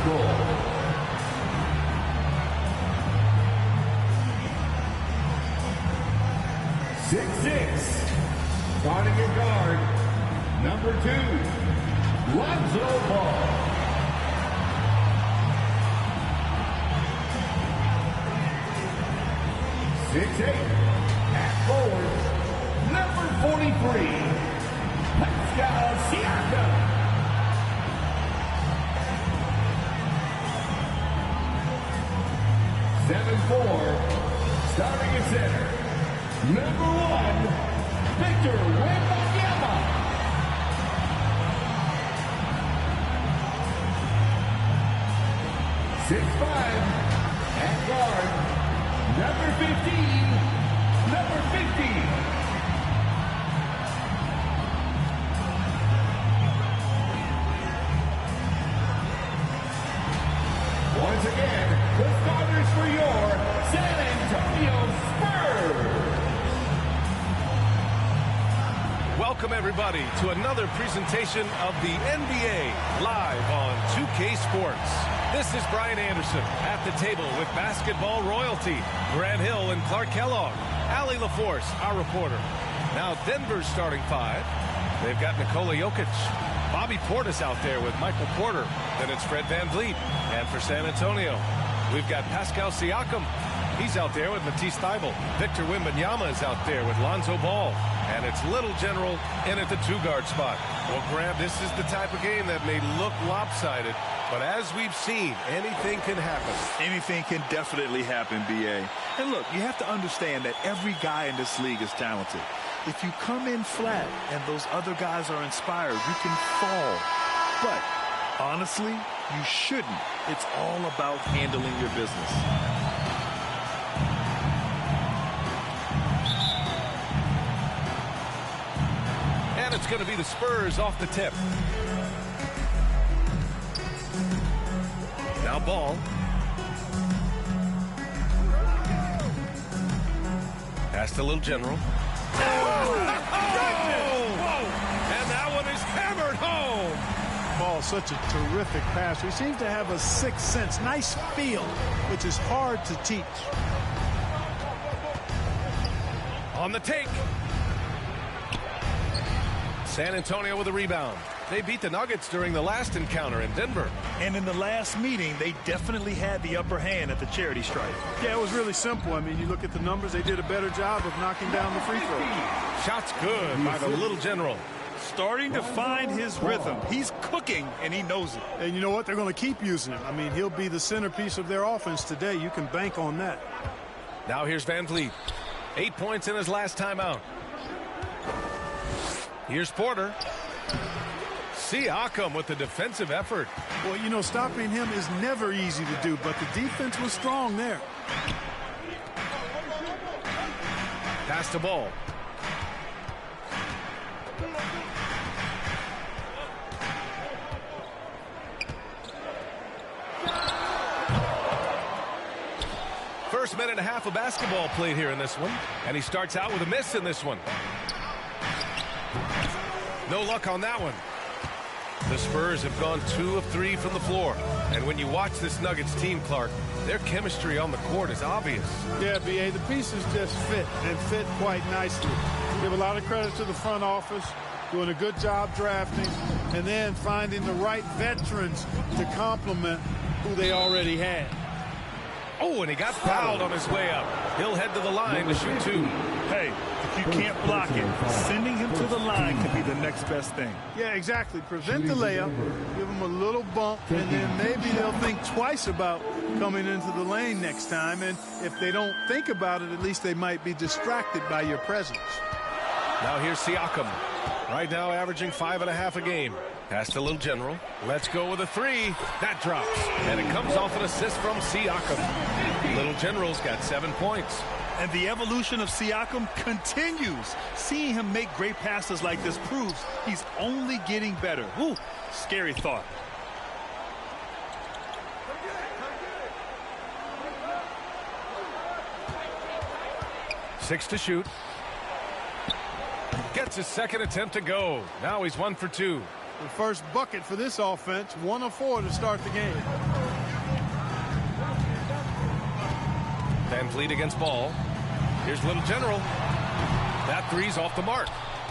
goal. 6'6". Starting at guard, number 2, Lonzo Ball. 6'8", at forward, number 43, Pascal Siakam. 7'4", starting at center, number 1, Victor Wembanyama. 6'5", at guard, number 15, number 50. Once again, the starters for your San Antonio Spurs. Welcome, everybody, to another presentation of the NBA live on 2K Sports. This is Brian Anderson at the table with basketball royalty, Grant Hill and Clark Kellogg, Allie LaForce, our reporter. Now Denver's starting 5. They've got Nikola Jokic, Bobby Portis out there with Michael Porter. Then it's Fred VanVleet. And for San Antonio, we've got Pascal Siakam. He's out there with Matisse Thybulle. Victor Wembanyama is out there with Lonzo Ball. And it's Little General in at the 2-guard spot. Well, Graham, this is the type of game that may look lopsided, but as we've seen, anything can happen. Anything can definitely happen, B.A. And look, you have to understand that every guy in this league is talented. If you come in flat and those other guys are inspired, you can fall. But honestly, you shouldn't. It's all about handling your business. And it's going to be the Spurs off the tip. Now Ball. Pass to Little General. Oh! And that one is hammered home. Ball, such a terrific passer. He seems to have a sixth sense, nice feel, which is hard to teach. On the take. San Antonio with a rebound. They beat the Nuggets during the last encounter in Denver. And in the last meeting, they definitely had the upper hand at the charity stripe. Yeah, it was really simple. I mean, you look at the numbers, they did a better job of knocking down the free throw. Shots good by the Little General. Starting to find his rhythm. He's cooking, and he knows it. And you know what? They're going to keep using him. I mean, he'll be the centerpiece of their offense today. You can bank on that. Now here's VanVleet. 8 points in his last time out. Here's Porter. Siakam with the defensive effort. Well, you know, stopping him is never easy to do, but the defense was strong there. Pass the ball. First minute and a half of basketball played here in this one. And he starts out with a miss in this one. No luck on that one. The Spurs have gone 2 of 3 from the floor. And when you watch this Nuggets team, Clark, their chemistry on the court is obvious. Yeah, B.A., the pieces just fit, and fit quite nicely. Give a lot of credit to the front office, doing a good job drafting, and then finding the right veterans to complement who they already had. Oh, and he got fouled on his way up. He'll head to the line to shoot 2. Hey, if you can't block it, sending him to the line can be the next best thing. Yeah, exactly. Prevent the layup, give them a little bump, and then maybe they'll think twice about coming into the lane next time. And if they don't think about it, at least they might be distracted by your presence. Now here's Siakam. Right now averaging 5.5 a game. Pass to Little General. Let's go with a 3. That drops. And it comes off an assist from Siakam. Little General's got 7 points. And the evolution of Siakam continues. Seeing him make great passes like this proves he's only getting better. Woo, scary thought. Six to shoot. Gets his second attempt to go. Now he's 1 for 2. The first bucket for this offense, 1 of 4 to start the game. Van Vliet against Ball. Here's Little General. That three's off the mark.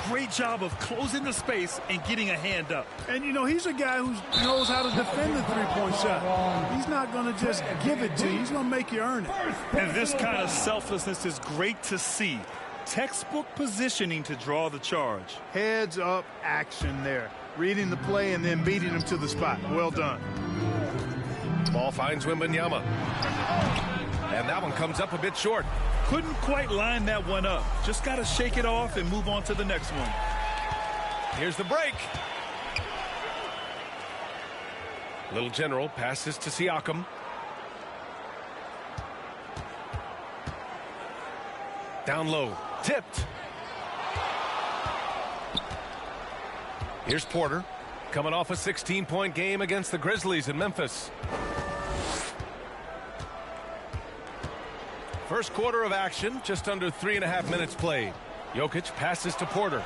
Great job of closing the space and getting a hand up. And, you know, he's a guy who knows how to defend the three-point shot. He's not going to just give it to you. He's going to make you earn it. And this kind of selflessness is great to see. Textbook positioning to draw the charge. Heads-up action there. Reading the play and then beating him to the spot. Well done. Ball finds Wembanyama. And that one comes up a bit short. Couldn't quite line that one up. Just got to shake it off and move on to the next one. Here's the break. Little General passes to Siakam. Down low. Tipped. Here's Porter. Coming off a 16-point game against the Grizzlies in Memphis. First quarter of action, just under 3.5 minutes played. Jokic passes to Porter.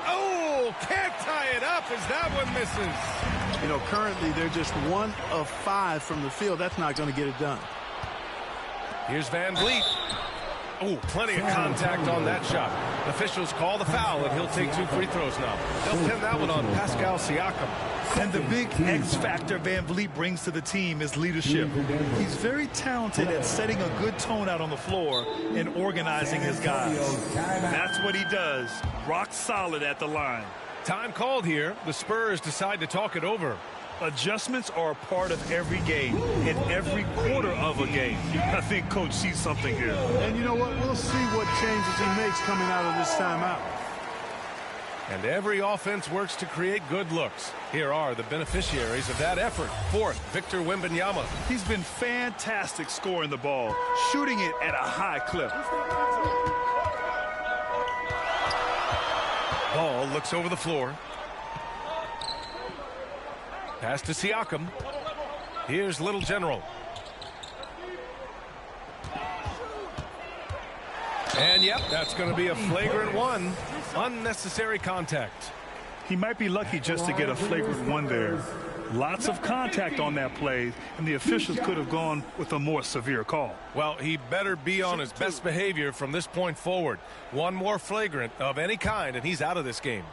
Oh, can't tie it up as that one misses. You know, currently they're just 1 of 5 from the field. That's not going to get it done. Here's Van Vliet. Oh, plenty of contact on that shot. Officials call the foul, and he'll take 2 free throws now. They'll pin that one on Pascal Siakam. And the big X factor Van Vliet brings to the team is leadership. He's very talented at setting a good tone out on the floor and organizing his guys. That's what he does. Rock solid at the line. Time called here. The Spurs decide to talk it over. Adjustments are a part of every game, in every quarter of a game. I think Coach sees something here. And you know what? We'll see what changes he makes coming out of this timeout. And every offense works to create good looks. Here are the beneficiaries of that effort. Fourth, Victor Wembanyama. He's been fantastic scoring the ball, shooting it at a high clip. Ball looks over the floor. Pass to Siakam. Here's Little General. And yep, that's going to be a flagrant one. Unnecessary contact. He might be lucky just to get a flagrant one there. Lots of contact on that play, and the officials could have gone with a more severe call. Well, he better be on his best behavior from this point forward. One more flagrant of any kind, and he's out of this game.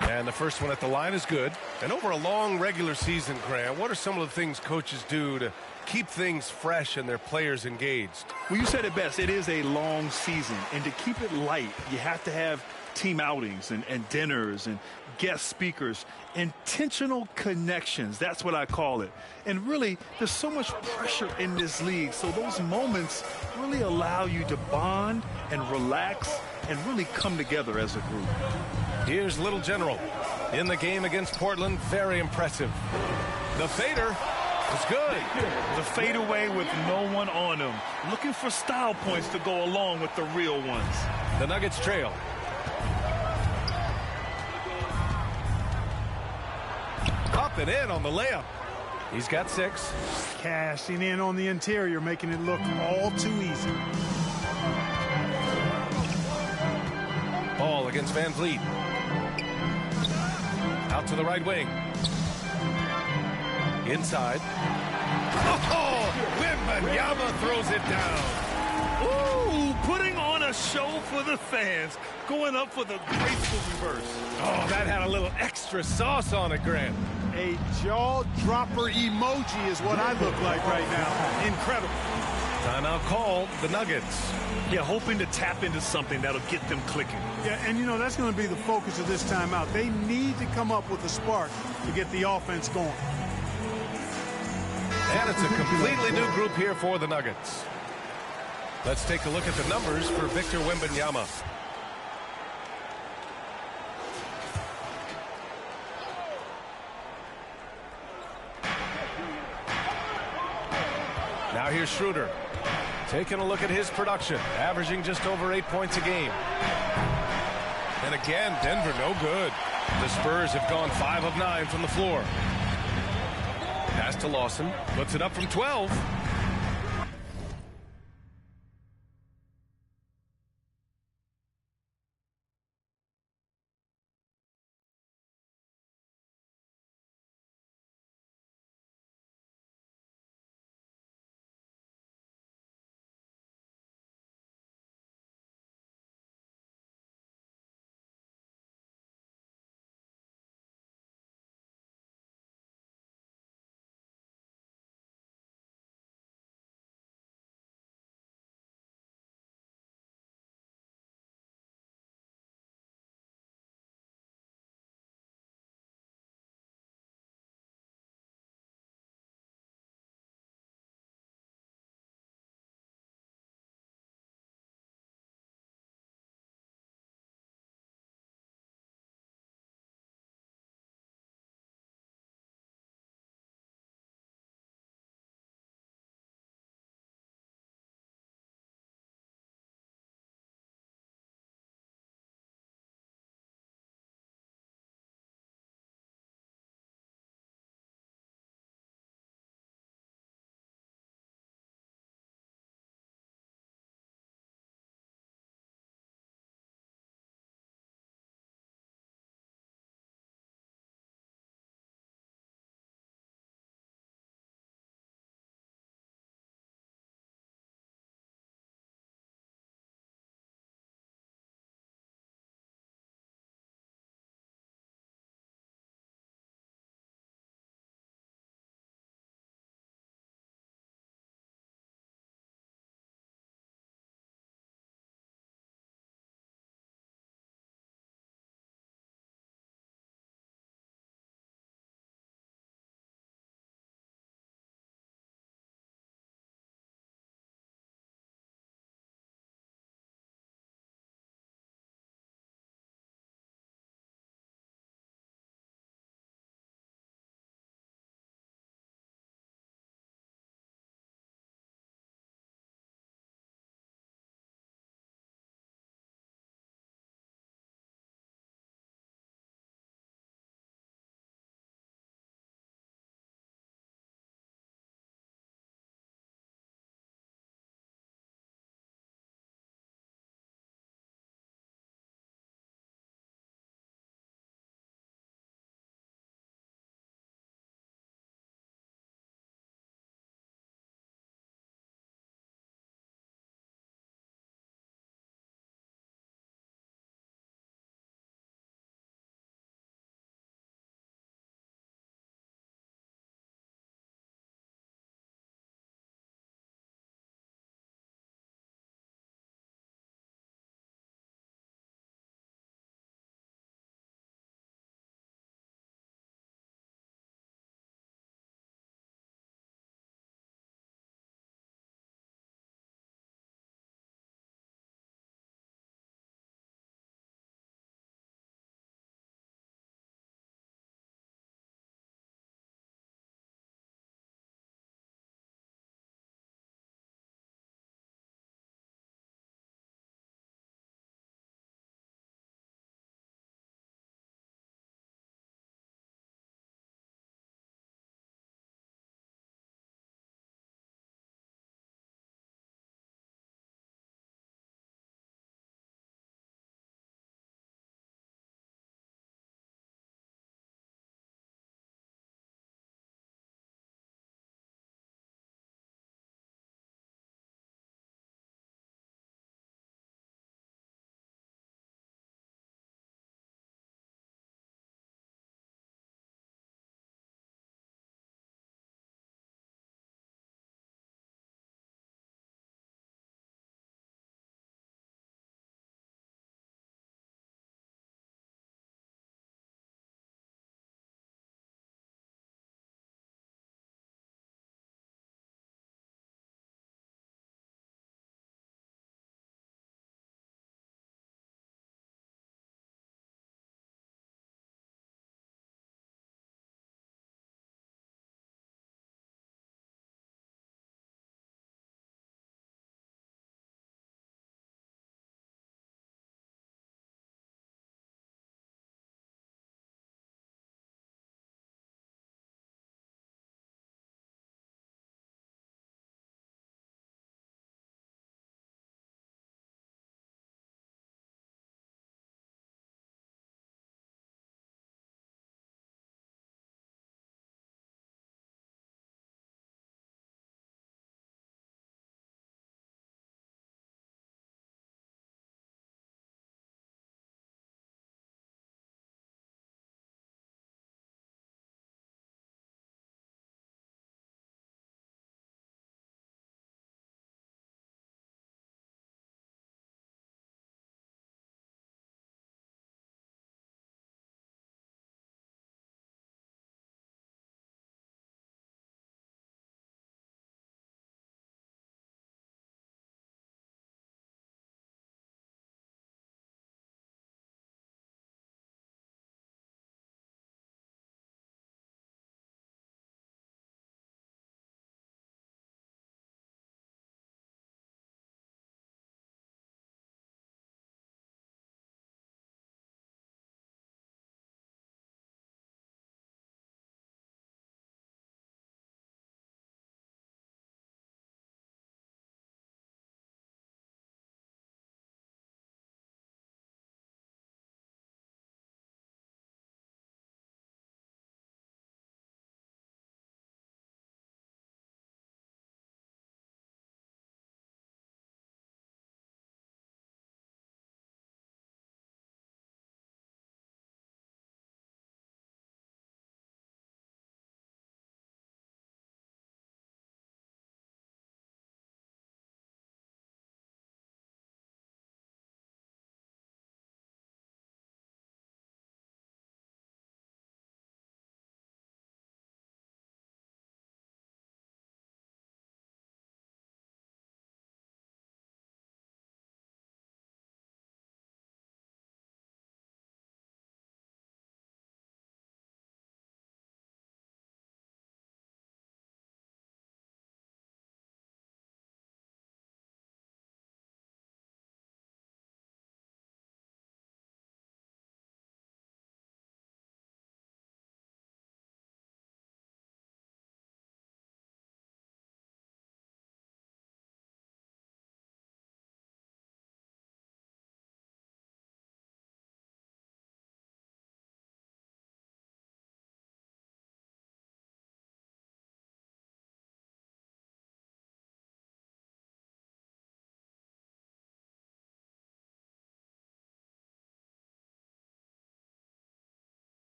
And the first one at the line is good. And over a long regular season, Grant, what are some of the things coaches do to keep things fresh and their players engaged? Well, you said it best. It is a long season. And to keep it light, you have to have team outings and dinners and guest speakers. Intentional connections. That's what I call it. And really, there's so much pressure in this league. So those moments really allow you to bond and relax and really come together as a group. Here's Little General in the game against Portland. Very impressive. The fader is good. The fadeaway with no one on him. Looking for style points to go along with the real ones. The Nuggets trail. Up and in on the layup. He's got 6. Cashing in on the interior, making it look all too easy. Ball against Van Vliet. Out to the right wing. Inside. Oh, Wembanyama throws it down. Ooh, putting on a show for the fans. Going up for the graceful reverse. Oh, that had a little extra sauce on it, Grant. A jaw-dropper emoji is what I look like right now. Incredible. Timeout called. The Nuggets. Yeah, hoping to tap into something that'll get them clicking. Yeah, and you know, that's going to be the focus of this timeout. They need to come up with a spark to get the offense going. And it's a completely new group here for the Nuggets. Let's take a look at the numbers for Victor Wembanyama. Now here's Schroeder. Taking a look at his production, averaging just over 8 points a game. And again, Denver no good. The Spurs have gone 5 of 9 from the floor. Pass to Lawson, puts it up from 12.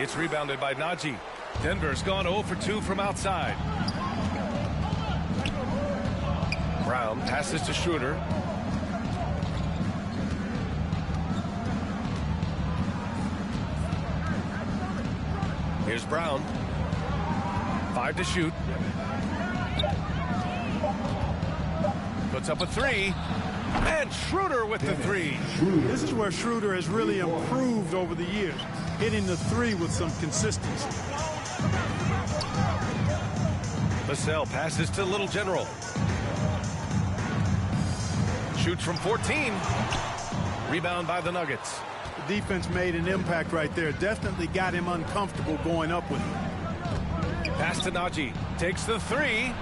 It's rebounded by Najee. Denver's gone 0 for 2 from outside. Brown passes to Schroeder. Here's Brown. 5 to shoot. Puts up a 3. And Schroeder with the 3. This is where Schroeder has really improved over the years, hitting the 3 with some consistency. Vassell passes to Little General. Shoots from 14. Rebound by the Nuggets. The defense made an impact right there. Definitely got him uncomfortable going up with it. Pass to Najee. Takes the 3.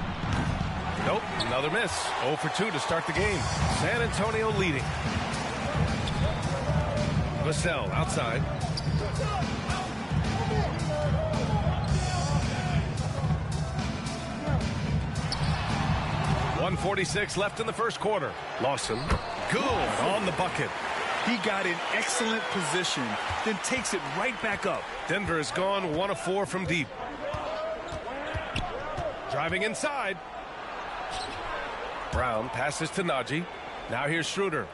Nope, another miss. 0 for 2 to start the game. San Antonio leading. Vassell outside. .146 left in the first quarter. Lawson, good on the bucket. He got in excellent position, then takes it right back up. Denver has gone 1 of 4 from deep. Driving inside. Brown passes to Najee. Now here's Schroeder.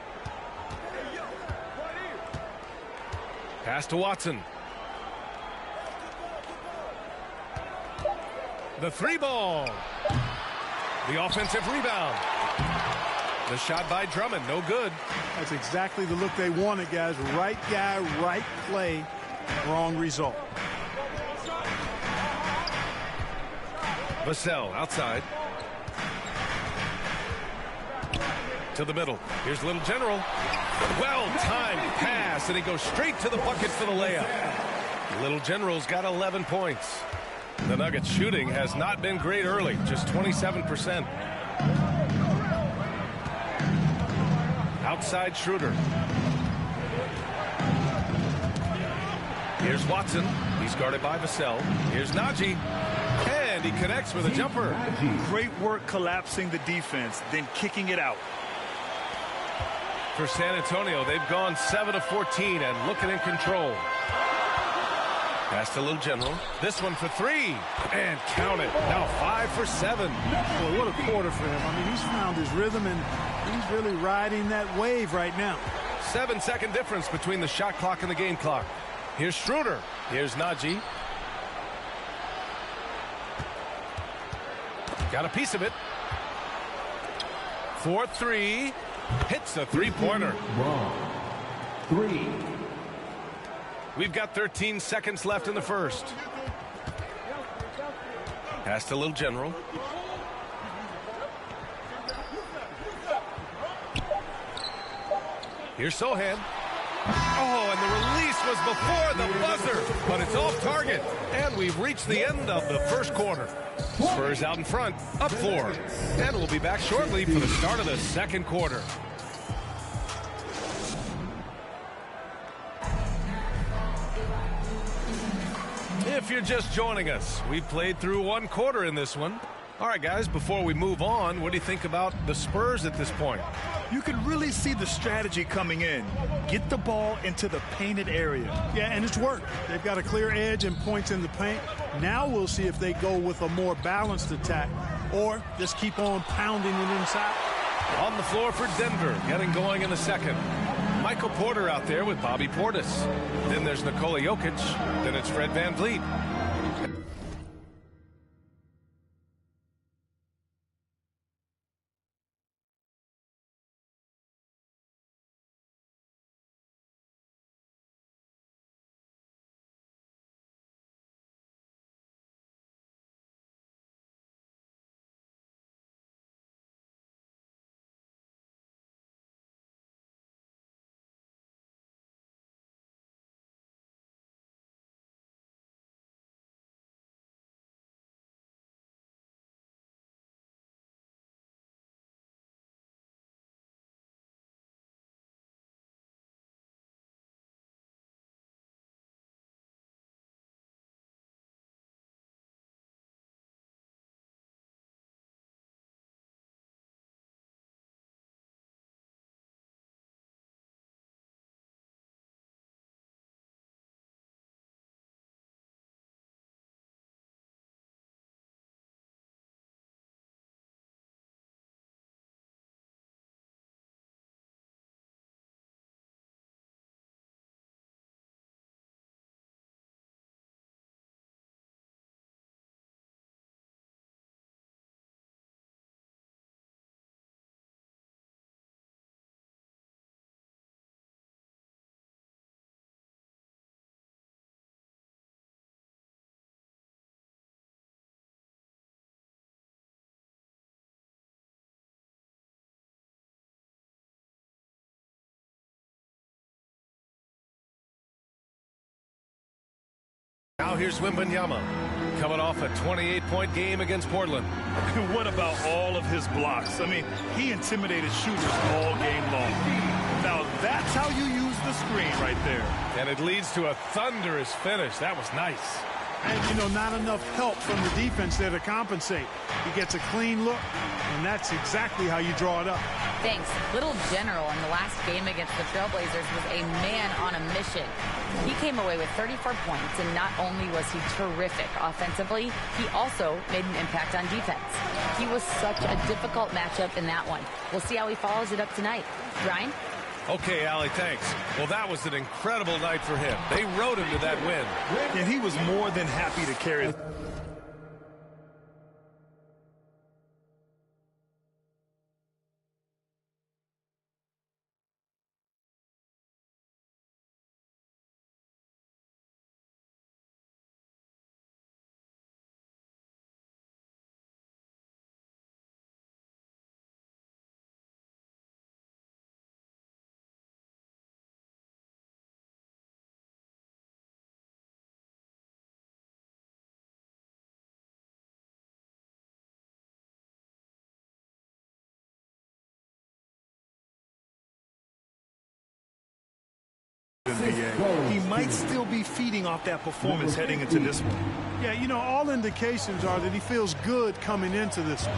Pass to Watson. The 3 ball. The offensive rebound. The shot by Drummond, no good. That's exactly the look they wanted, guys. Right guy, right play, wrong result. Vassell outside. To the middle. Here's Little General. Well-timed pass, and he goes straight to the bucket for the layup. Little General's got 11 points. The Nuggets shooting has not been great early, just 27%. Outside Schroeder. Here's Watson. He's guarded by Vassell. Here's Najee. And he connects with a jumper. Great work collapsing the defense, then kicking it out. For San Antonio, they've gone 7 of 14 and looking in control. Pass to Little General. This one for 3. And count it. Now 5 for 7. Boy, what a quarter for him. I mean, he's found his rhythm, and he's really riding that wave right now. 7-second difference between the shot clock and the game clock. Here's Schroeder. Here's Najee. Got a piece of it. 4-3. Hits a 3-pointer. 3. We've got 13 seconds left in the first. Pass to Little General. Here's Sohan. Oh, and the release was before the buzzer, but it's off target. And we've reached the end of the first quarter. Spurs out in front, up 4. And we'll be back shortly for the start of the second quarter. If you're just joining us, we've played through 1 quarter in this one. All right, guys, before we move on, what do you think about the Spurs at this point? You can really see the strategy coming in. Get the ball into the painted area. Yeah, and it's worked. They've got a clear edge and points in the paint. Now we'll see if they go with a more balanced attack or just keep on pounding it inside. On the floor for Denver, getting going in the second. Michael Porter out there with Bobby Portis. Then there's Nikola Jokic. Then it's Fred VanVleet. Now here's Wembanyama, coming off a 28-point game against Portland. What about all of his blocks? I mean, he intimidated shooters all game long. Now, that's how you use the screen right there. And it leads to a thunderous finish. That was nice. And, you know, not enough help from the defense there to compensate. He gets a clean look, and that's exactly how you draw it up. Thanks. Little General in the last game against the Trailblazers was a man on a mission. He came away with 34 points, and not only was he terrific offensively, he also made an impact on defense. He was such a difficult matchup in that one. We'll see how he follows it up tonight. Ryan? Okay, Allie, thanks. Well, that was an incredible night for him. They rode him to that win. And he was more than happy to carry. He might still be feeding off that performance heading into this one. Yeah, you know, all indications are that he feels good coming into this one.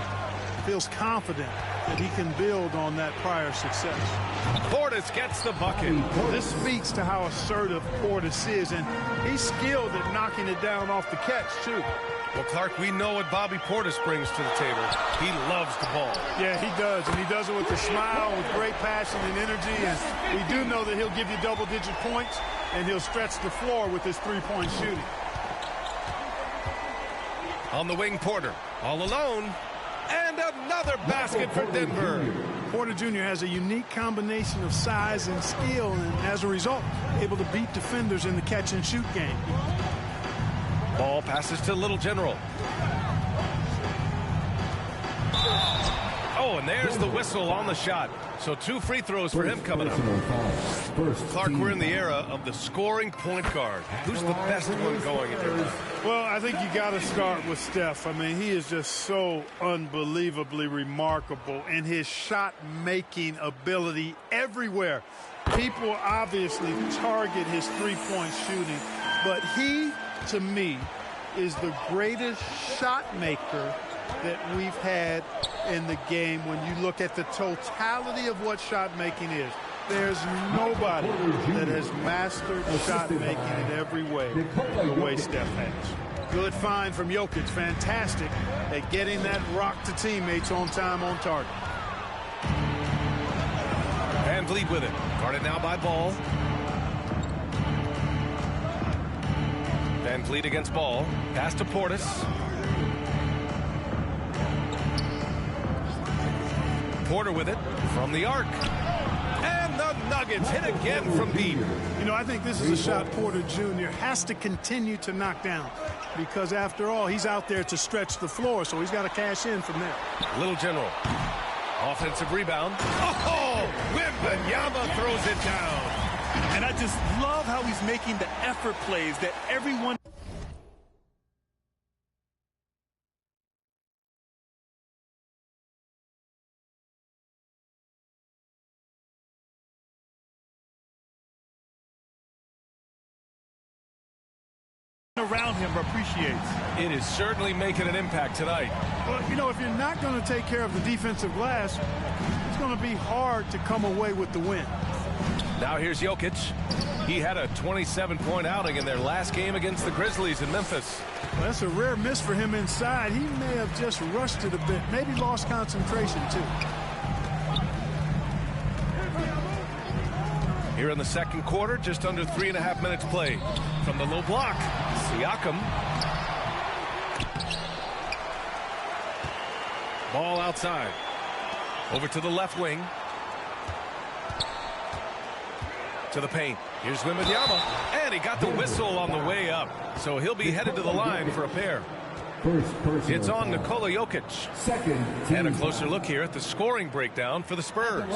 He feels confident that he can build on that prior success. Portis gets the bucket. This speaks to how assertive Portis is, and he's skilled at knocking it down off the catch, too. Well, Clark, we know what Bobby Portis brings to the table. He loves the ball. Yeah, he does, and he does it with a smile, with great passion and energy, and we do know that he'll give you double-digit points, and he'll stretch the floor with his three-point shooting. On the wing, Porter, all alone, and another basket for Denver. Porter Jr. has a unique combination of size and skill, and as a result, able to beat defenders in the catch-and-shoot game. Ball passes to Little General. Oh, and there's the whistle on the shot. So 2 free throws for him coming up. Clark, we're in the era of the scoring point guard. Who's the best one going in your mind? Well, I think you got to start with Steph. I mean, he is just so unbelievably remarkable in his shot-making ability everywhere. People obviously target his three-point shooting, but he, to me, is the greatest shot maker that we've had in the game when you look at the totality of what shot making is. There's nobody that has mastered shot making in every way the way Steph has. Good find from Jokic. Fantastic at getting that rock to teammates on time, on target. Van Vliet with it. Guarded now by Ball. Van Vliet against Ball. Pass to Portis. Porter with it from the arc. And the Nuggets hit again from deep. You know, I think this is a shot Porter Jr. has to continue to knock down because, after all, he's out there to stretch the floor, so he's got to cash in from there. Little General. Offensive rebound. Oh! Wembanyama throws it down. And I just love how he's making the effort plays that everyone around him appreciates. It is certainly making an impact tonight. Well, you know, if you're not going to take care of the defensive glass, it's going to be hard to come away with the win. Now here's Jokic. He had a 27-point outing in their last game against the Grizzlies in Memphis. Well, that's a rare miss for him inside. He may have just rushed it a bit, maybe lost concentration too. Here in the second quarter, just under 3.5 minutes played. From the low block, Siakam. Ball outside. Over to the left wing. To the paint. Here's Wembanyama. And he got the whistle on the way up. So he'll be headed to the line for a pair. It's on Nikola Jokic. And a closer look here at the scoring breakdown for the Spurs.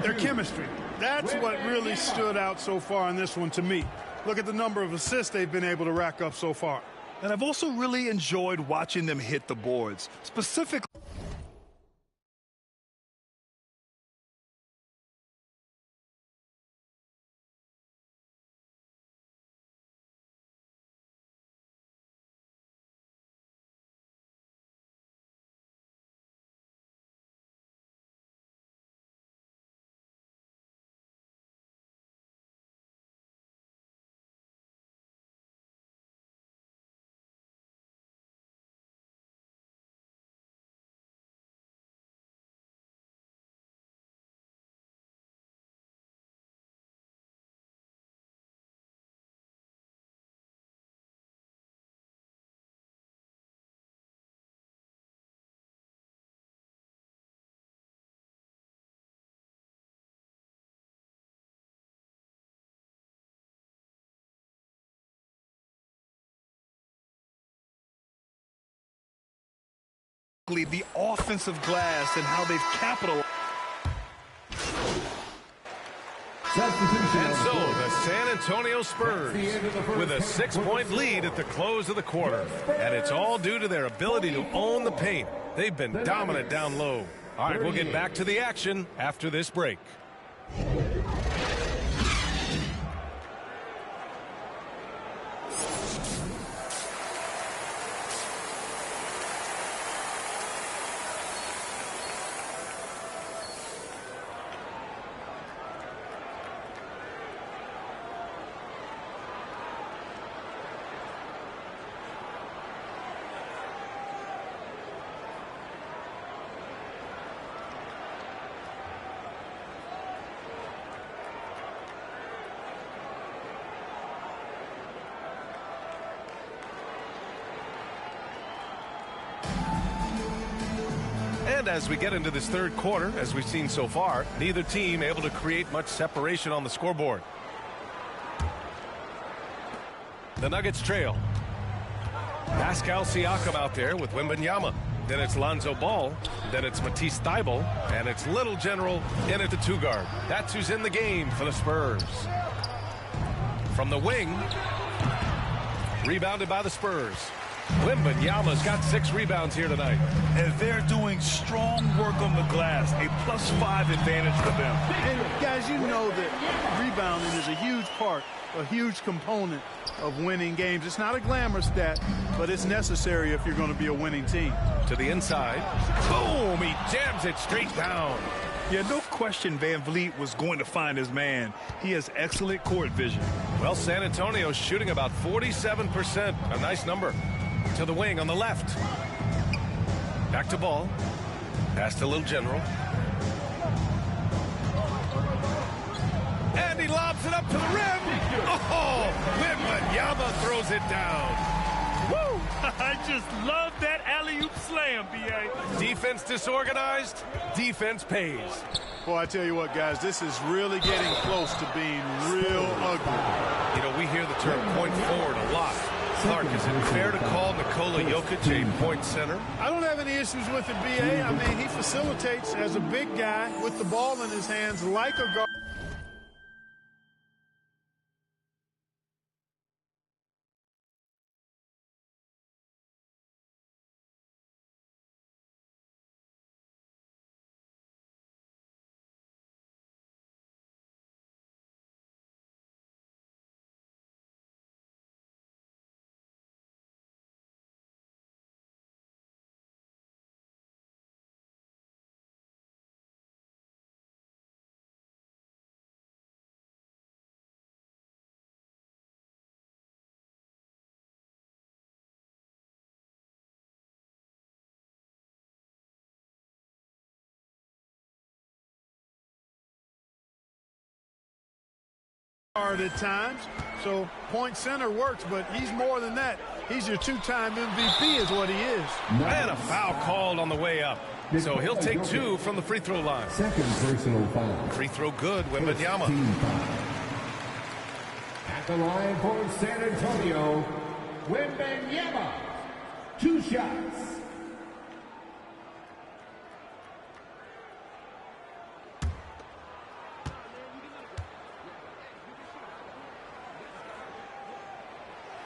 Their chemistry. That's what really stood out so far in this one to me. Look at the number of assists they've been able to rack up so far. And I've also really enjoyed watching them hit the boards, specifically. The offensive glass and how they've capitalized. And so the San Antonio Spurs with a 6-point lead at the close of the quarter. And it's all due to their ability to own the paint. They've been dominant down low. All right, we'll get back to the action after this break. And as we get into this third quarter, as we've seen so far, neither team able to create much separation on the scoreboard. The Nuggets trail. Pascal Siakam out there with Wembanyama. Then it's Lonzo Ball. Then it's Matisse Thybulle. And it's Little General in at the 2-guard. That's who's in the game for the Spurs. From the wing. Rebounded by the Spurs. Wembanyama's got 6 rebounds here tonight. And they're doing strong work on the glass. A +5 advantage for them. And guys, you know that rebounding is a huge part, a huge component of winning games. It's not a glamour stat, but it's necessary if you're going to be a winning team. To the inside. Boom! He jams it straight down. Yeah, no question Van Vliet was going to find his man. He has excellent court vision. Well, San Antonio's shooting about 47%. A nice number. To the wing on the left. Back to Ball. Pass to Little General. And he lobs it up to the rim. Oh, Wembanyama throws it down. Woo! I just love that alley-oop slam, B.A. Defense disorganized. Defense pays. Boy, I tell you what, guys, this is really getting close to being real ugly. You know, we hear the term point forward a lot. Clark, is it fair to call Nikola Jokic a point center? I don't have any issues with it, B.A. I mean, he facilitates as a big guy with the ball in his hands like a guard. At times, so point center works, but he's more than that. He's your 2-time MVP is what he is. And a foul called on the way up. So he'll take 2 from the free throw line. Second personal foul. Free throw good, Wembanyama. At the line for San Antonio, Wembanyama. 2 shots.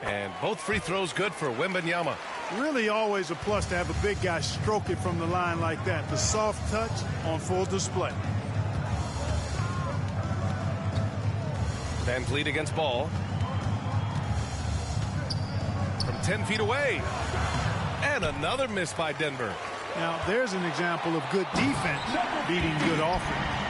And both free throws good for Wembanyama. Really always a plus to have a big guy stroke it from the line like that. The soft touch on full display. Van Vliet against Ball. From 10 feet away. And another miss by Denver. Now, there's an example of good defense beating good offense.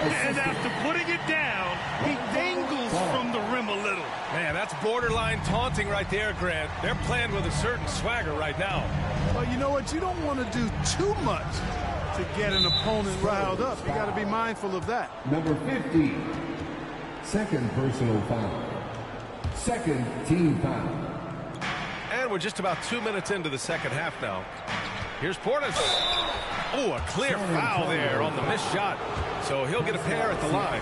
And after putting it down, he dangles from the rim a little. Man, that's borderline taunting right there, Grant. They're playing with a certain swagger right now. Well, you know what? You don't want to do too much to get an opponent riled up. You got to be mindful of that. Number 50, second personal foul. Second team foul. And we're just about 2 minutes into the second half now. Here's Portis. Oh, a clear foul there on the missed shot. So he'll get a pair at the line.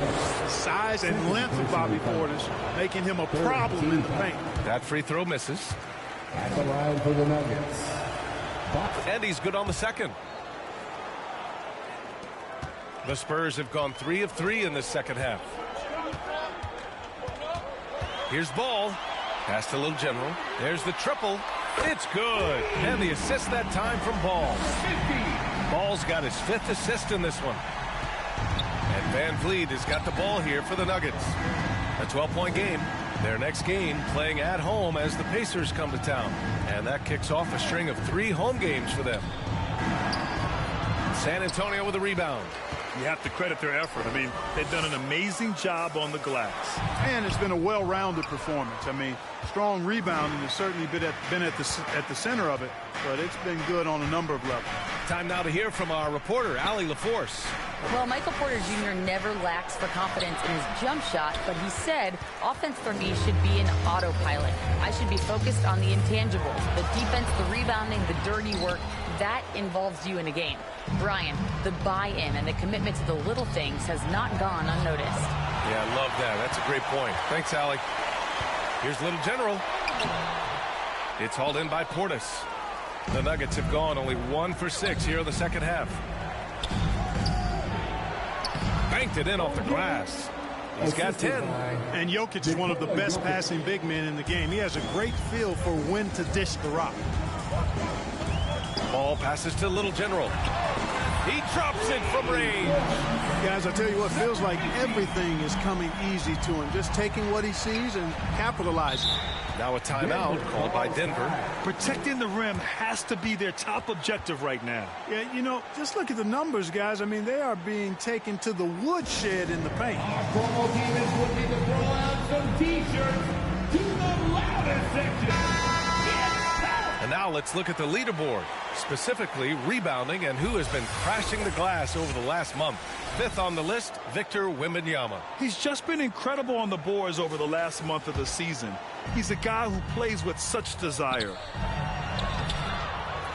Size and length of Bobby Portis making him a problem in the paint. That free throw misses. At the line for the Nuggets. And he's good on the second. The Spurs have gone 3 of 3 in this second half. Here's Ball. Pass to Little General. There's the triple. It's good. And the assist that time from Ball. Ball's got his 5th assist in this one. And Van Vliet has got the ball here for the Nuggets. A 12-point game. Their next game playing at home as the Pacers come to town. And that kicks off a string of 3 home games for them. San Antonio with a rebound. You have to credit their effort. I mean, they've done an amazing job on the glass. And it's been a well-rounded performance. I mean, strong rebounding has certainly been at the center of it, but it's been good on a number of levels. Time now to hear from our reporter, Allie LaForce. Well, Michael Porter Jr. never lacks for confidence in his jump shot, but he said offense for me should be an autopilot. I should be focused on the intangibles, the defense, the rebounding, the dirty work. That involves you in a game. Brian, the buy-in and the commitment to the little things has not gone unnoticed. Yeah, I love that. That's a great point. Thanks, Allie. Here's Little General. It's hauled in by Portis. The Nuggets have gone only 1 for 6 here in the second half. Banked it in off the glass. He's got 10. And Jokic is one of the best passing big men in the game. He has a great feel for when to dish the rock. Ball passes to Little General. He drops it from range. Guys, I tell you what, feels like everything is coming easy to him. Just taking what he sees and capitalizing. Now a timeout called by Denver. Protecting the rim has to be their top objective right now. Yeah, you know, just look at the numbers, guys. I mean, they are being taken to the woodshed in the paint. Our promo team is looking to throw out some T-shirts to the loudest section. And now let's look at the leaderboard, specifically rebounding and who has been crashing the glass over the last month. 5th on the list, Victor Wembanyama. He's just been incredible on the boards over the last month of the season. He's a guy who plays with such desire.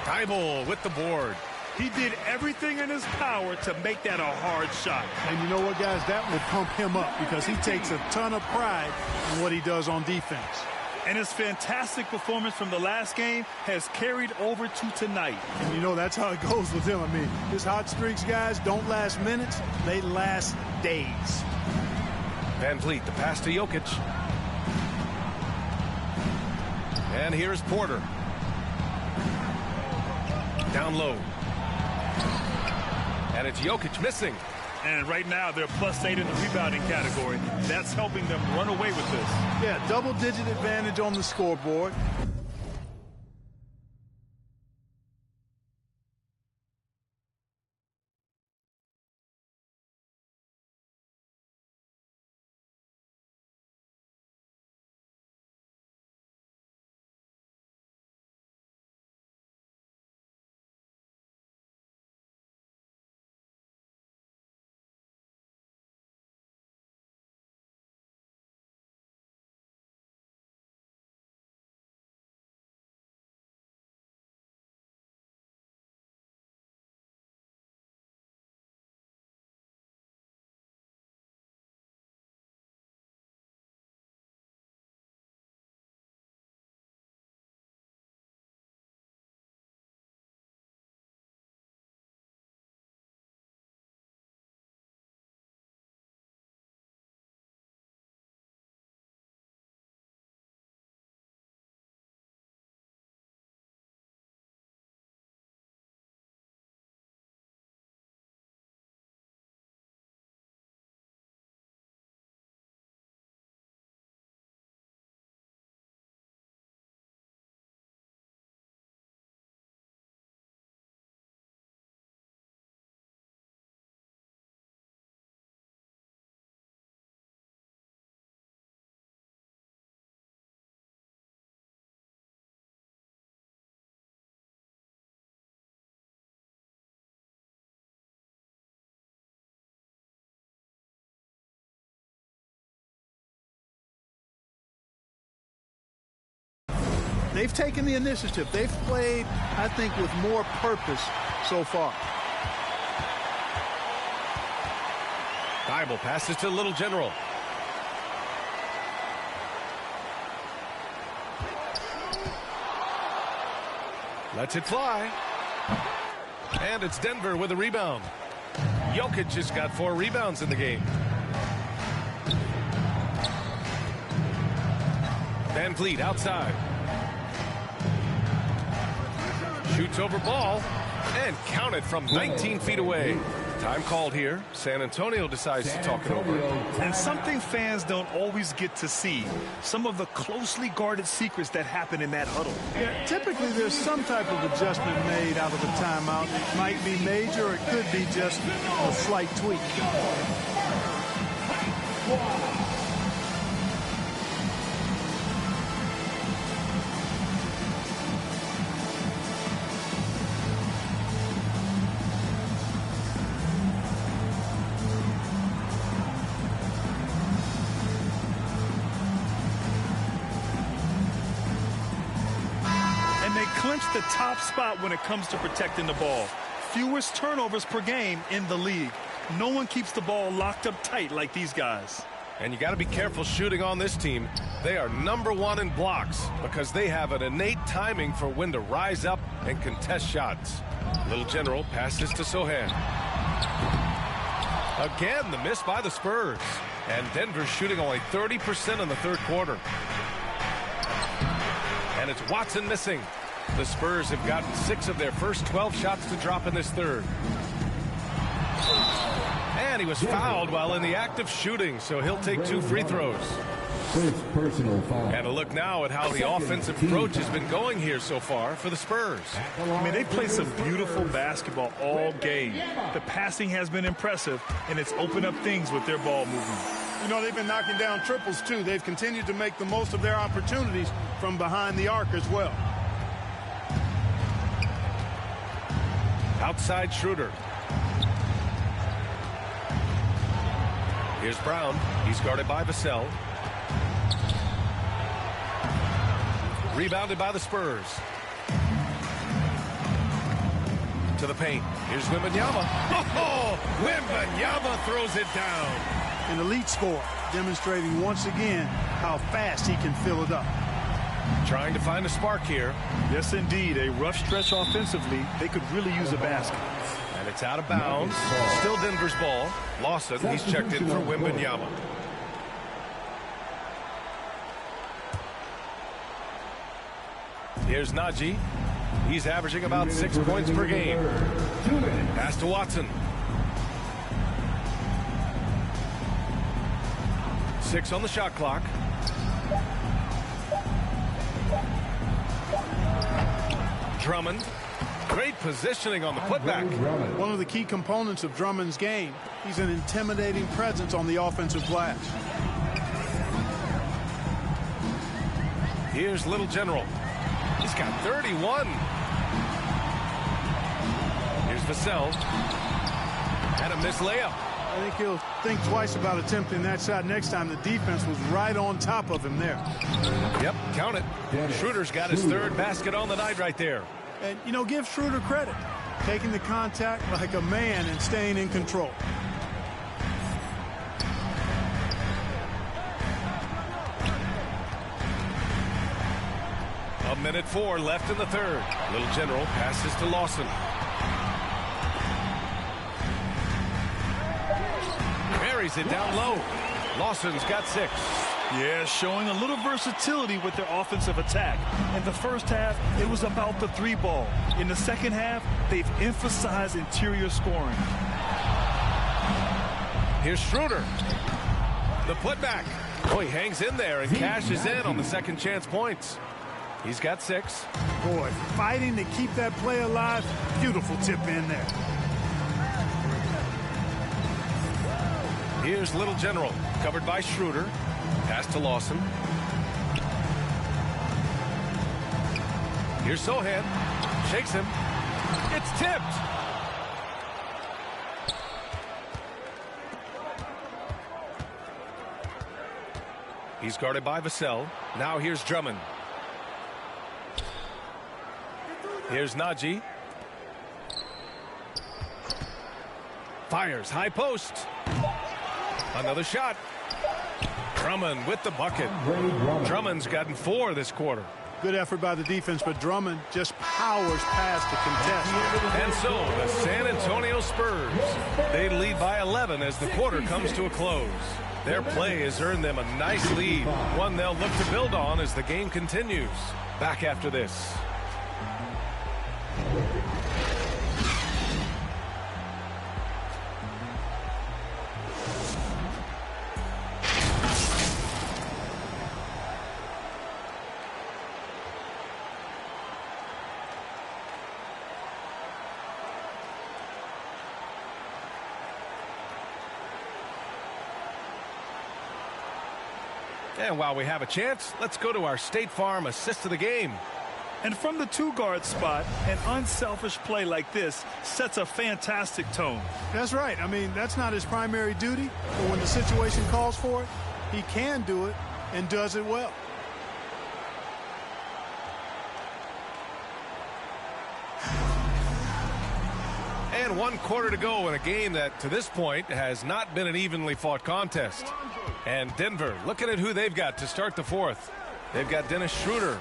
Thibault with the board. He did everything in his power to make that a hard shot. And you know what, guys? That will pump him up because he takes a ton of pride in what he does on defense. And his fantastic performance from the last game has carried over to tonight. And you know, that's how it goes with him. I mean, his hot streaks, guys, don't last minutes. They last days. Van Vliet, the pass to Jokic. And here's Porter. Down low. And it's Jokic missing. And right now, they're +8 in the rebounding category. That's helping them run away with this. Yeah, double-digit advantage on the scoreboard. they've taken the initiative. They've played, I think, with more purpose so far. Bible passes to Little General. Lets it fly. And it's Denver with a rebound. Jokic just got 4 rebounds in the game. Van Vliet outside. Shoots over ball and counted from 19 feet away. Time called here. San Antonio decides to talk it over. And something fans don't always get to see. Some of the closely guarded secrets that happen in that huddle. Yeah, typically there's some type of adjustment made out of a timeout. It might be major or it could be just a slight tweak. Clinch the top spot when it comes to protecting the ball. Fewest turnovers per game in the league. No one keeps the ball locked up tight like these guys. And you got to be careful shooting on this team. They are #1 in blocks because they have an innate timing for when to rise up and contest shots. Little General passes to Sohan. Again, the miss by the Spurs. And Denver's shooting only 30% in the third quarter. And it's Watson missing. The Spurs have gotten 6 of their first 12 shots to drop in this third. And he was fouled while in the act of shooting, so he'll take 2 free throws. First personal foul. And a look now at how the offensive approach has been going here so far for the Spurs. I mean, they play some beautiful basketball all game. The passing has been impressive, and it's opened up things with their ball movement. You know, they've been knocking down triples, too. They've continued to make the most of their opportunities from behind the arc as well. Outside Schroeder. Here's Brown. He's guarded by Vassell. Rebounded by the Spurs. To the paint. Here's Wembanyama. Oh, Wembanyama throws it down. An elite scorer, demonstrating once again how fast he can fill it up. Trying to find a spark here. Yes, indeed. A rough stretch offensively. They could really use a basket. And it's out of bounds. Still Denver's ball. Lawson, he's checked in for Wembanyama. Here's Najee. He's averaging about 6 points per game. Pass to Watson. 6 on the shot clock. Drummond. Great positioning on the putback. One of the key components of Drummond's game. He's an intimidating presence on the offensive glass. Here's Little General. He's got 31. Here's Vassell. And a missed layup. I think he'll think twice about attempting that shot next time. The defense was right on top of him there. Yep, count it. Schroeder's got his 3rd basket on the night right there. And, you know, give Schroeder credit. Taking the contact like a man and staying in control. A minute 4 left in the third. Little General passes to Lawson. Carries it down low. Lawson's got 6. Yeah, showing a little versatility with their offensive attack. In the first half, it was about the 3 ball. In the second half, they've emphasized interior scoring. Here's Schroeder. The putback. Oh, he hangs in there and cashes in on the second chance points. He's got 6. Boy, fighting to keep that play alive. Beautiful tip in there. Here's Little General, covered by Schroeder. Pass to Lawson. Here's Sohan. Shakes him. It's tipped. He's guarded by Vassell. Now here's Drummond. Here's Najee. Fires high post. Another shot. Drummond with the bucket. Drummond's gotten 4 this quarter. Good effort by the defense, but Drummond just powers past the contest. And so the San Antonio Spurs, they lead by 11 as the quarter comes to a close. Their play has earned them a nice lead, one they'll look to build on as the game continues. Back after this. And while we have a chance, let's go to our State Farm assist of the game. And from the 2-guard spot, an unselfish play like this sets a fantastic tone. That's right. I mean, that's not his primary duty, but when the situation calls for it, he can do it and does it well. And 1 quarter to go in a game that, to this point, has not been an evenly fought contest. And Denver, looking at who they've got to start the 4th. They've got Dennis Schroeder.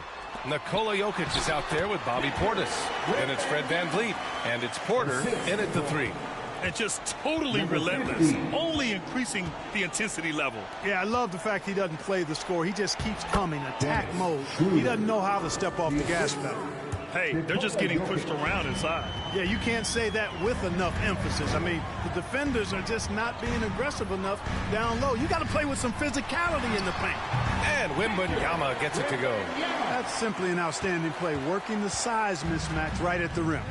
Nikola Jokic is out there with Bobby Portis. And it's Fred VanVleet. And it's Porter in at the 3. And just totally relentless, only increasing the intensity level. Yeah, I love the fact he doesn't play the score. He just keeps coming, attack mode. He doesn't know how to step off the gas pedal. Hey, they're just getting pushed around inside. Yeah, you can't say that with enough emphasis. I mean, the defenders are just not being aggressive enough down low. You got to play with some physicality in the paint. And Wembanyama gets it to go. That's simply an outstanding play, working the size mismatch right at the rim.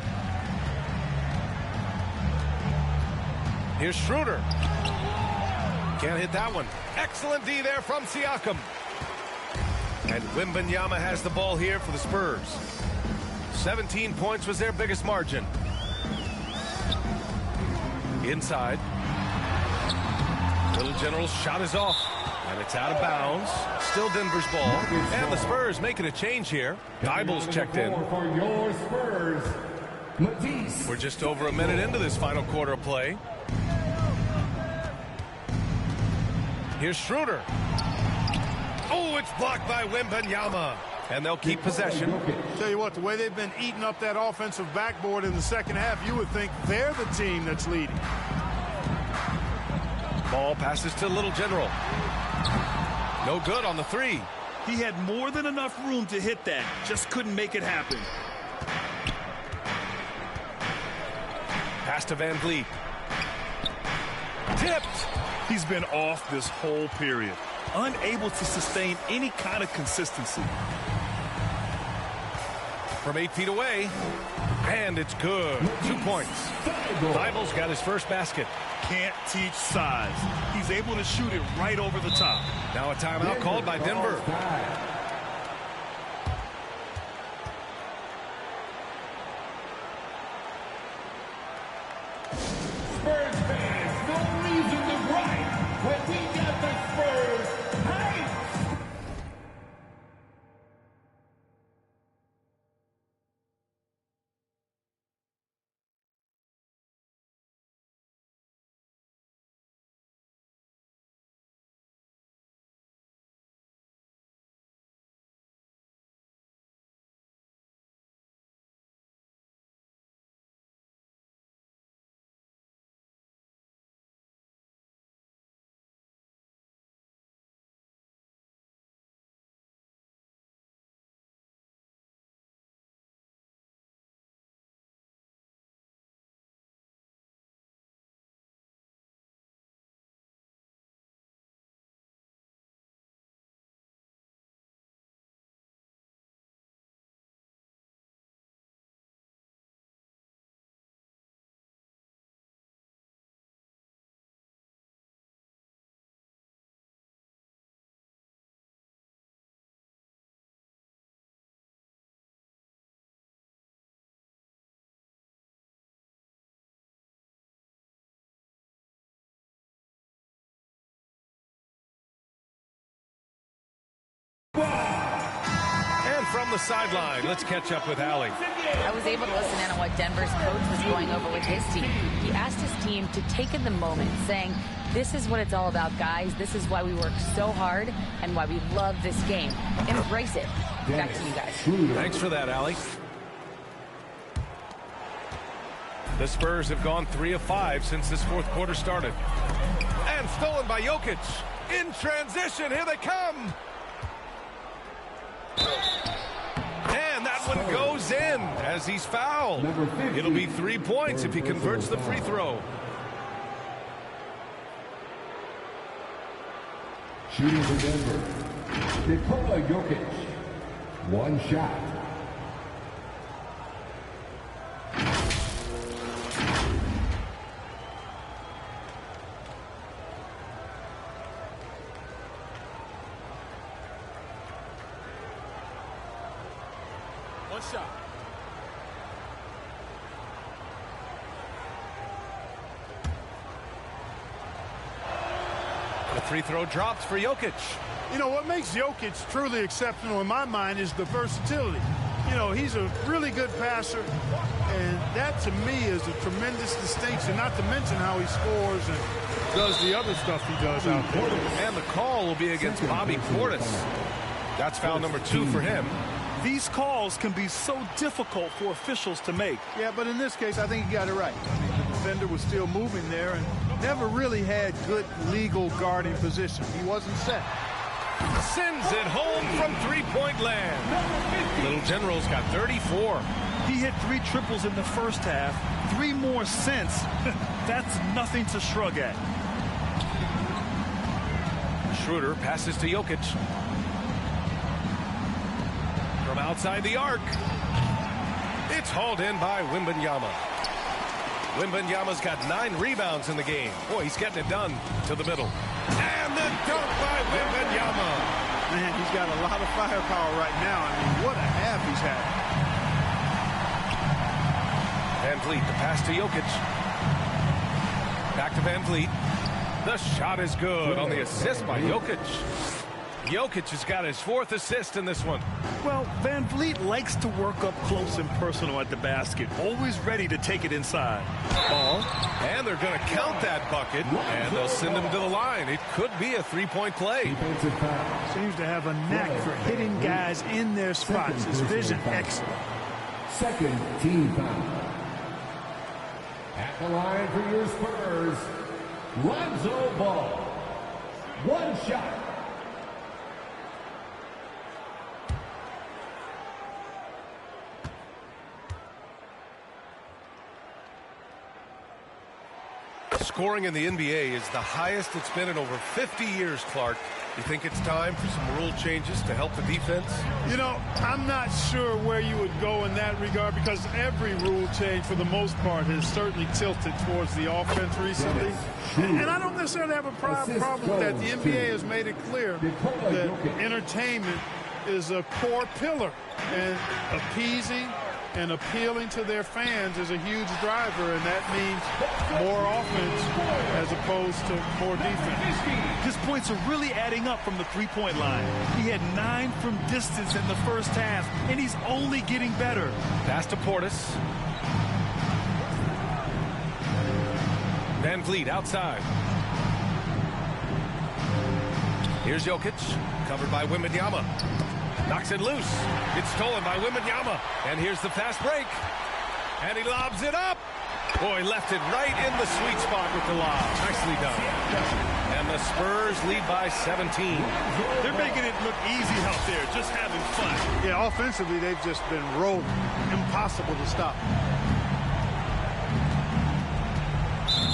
Here's Schroeder. Can't hit that one. Excellent D there from Siakam. And Wembanyama has the ball here for the Spurs. 17 points was their biggest margin. Inside. Little General's shot is off. And it's out of bounds. Still Denver's ball. And the Spurs making a change here. Dible's checked in. For your Spurs, Matisse. We're just over a minute into this final quarter of play. Here's Schroeder. Oh, it's blocked by Wembanyama. And they'll keep possession. Tell you what, the way they've been eating up that offensive backboard in the second half, you would think they're the team that's leading. Ball passes to Little General. No good on the 3. He had more than enough room to hit that, just couldn't make it happen. Pass to VanVleet. Tipped. He's been off this whole period, unable to sustain any kind of consistency. From 8 feet away, and it's good. 2 points. Dible's got his first basket. Can't teach size. He's able to shoot it right over the top. Now a timeout called by Denver. Spurs fans, no reason to gripe when we got the Spurs hyped. from the sideline. Let's catch up with Allie. I was able to listen in on what Denver's coach was going over with his team. He asked his team to take in the moment, saying, this is what it's all about, guys. This is why we work so hard and why we love this game. Embrace it. Back to you guys. Thanks for that, Allie. The Spurs have gone 3 of 5 since this fourth quarter started. And stolen by Jokic. In transition, here they come. And that one goes in as he's fouled. It'll be 3 points if he converts the free throw. Shooting for Denver, Nikola Jokic. One shot. One shot. The free throw drops for Jokic. You know, what makes Jokic truly exceptional in my mind is the versatility. You know, he's a really good passer, and that to me is a tremendous distinction, not to mention how he scores and does the other stuff he does out there. And the call will be against Bobby Portis. That's foul number 2 for him. These calls can be so difficult for officials to make. Yeah, but in this case, I think he got it right. I mean, the defender was still moving there and never really had good legal guarding position. He wasn't set. Sends it home from three-point land. Little General's got 34. He hit 3 triples in the first half, 3 more since. That's nothing to shrug at. Schroeder passes to Jokic. From outside the arc. It's hauled in by Wembanyama. Wembanyama's got 9 rebounds in the game. Boy, he's getting it done to the middle. And the dunk by Wembanyama. Man, he's got a lot of firepower right now. I mean, what a half he's had. Van Vliet, the pass to Jokic. Back to Van Vliet. The shot is good on the assist by Jokic. Jokic has got his 4th assist in this one. Well, Van Vliet likes to work up close and personal at the basket, always ready to take it inside. Ball, and they're going to count that bucket, and they'll send him to the line. It could be a 3-point play. Seems to have a knack for hitting guys in their spots. His vision excellent. Second team foul. At the line for your Spurs, Lonzo Ball. One shot. Scoring in the NBA is the highest it's been in over 50 years, Clark. You think it's time for some rule changes to help the defense? You know, I'm not sure where you would go in that regard because every rule change, for the most part, has certainly tilted towards the offense recently. And I don't necessarily have a problem with that. The NBA has made it clear that entertainment is a core pillar, and appeasing and appealing to their fans is a huge driver, and that means more offense as opposed to more defense. His points are really adding up from the 3-point line. He had 9 from distance in the first half, and he's only getting better. Pass to Portis. Van Vliet outside. Here's Jokic, covered by Wembanyama. Knocks it loose. It's stolen by Wembanyama. And here's the fast break. And he lobs it up. Boy, left it right in the sweet spot with the lob. Nicely done. And the Spurs lead by 17. They're making it look easy out there, just having fun. Yeah, offensively, they've just been rolling. Impossible to stop.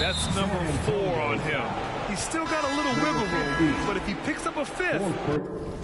That's number 4 on him. He's still got a little wiggle room, but if he picks up a 5th,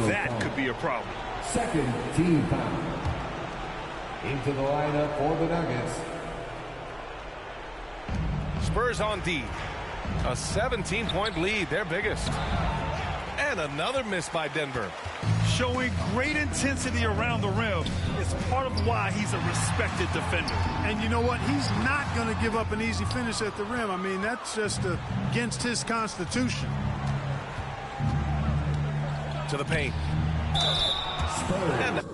That could be a problem. Second team foul. Into the lineup for the Nuggets. Spurs on D. A 17-point lead, their biggest. And another miss by Denver. Showing great intensity around the rim is part of why he's a respected defender. And you know what? He's not going to give up an easy finish at the rim. I mean, that's just against his constitution. To the paint. And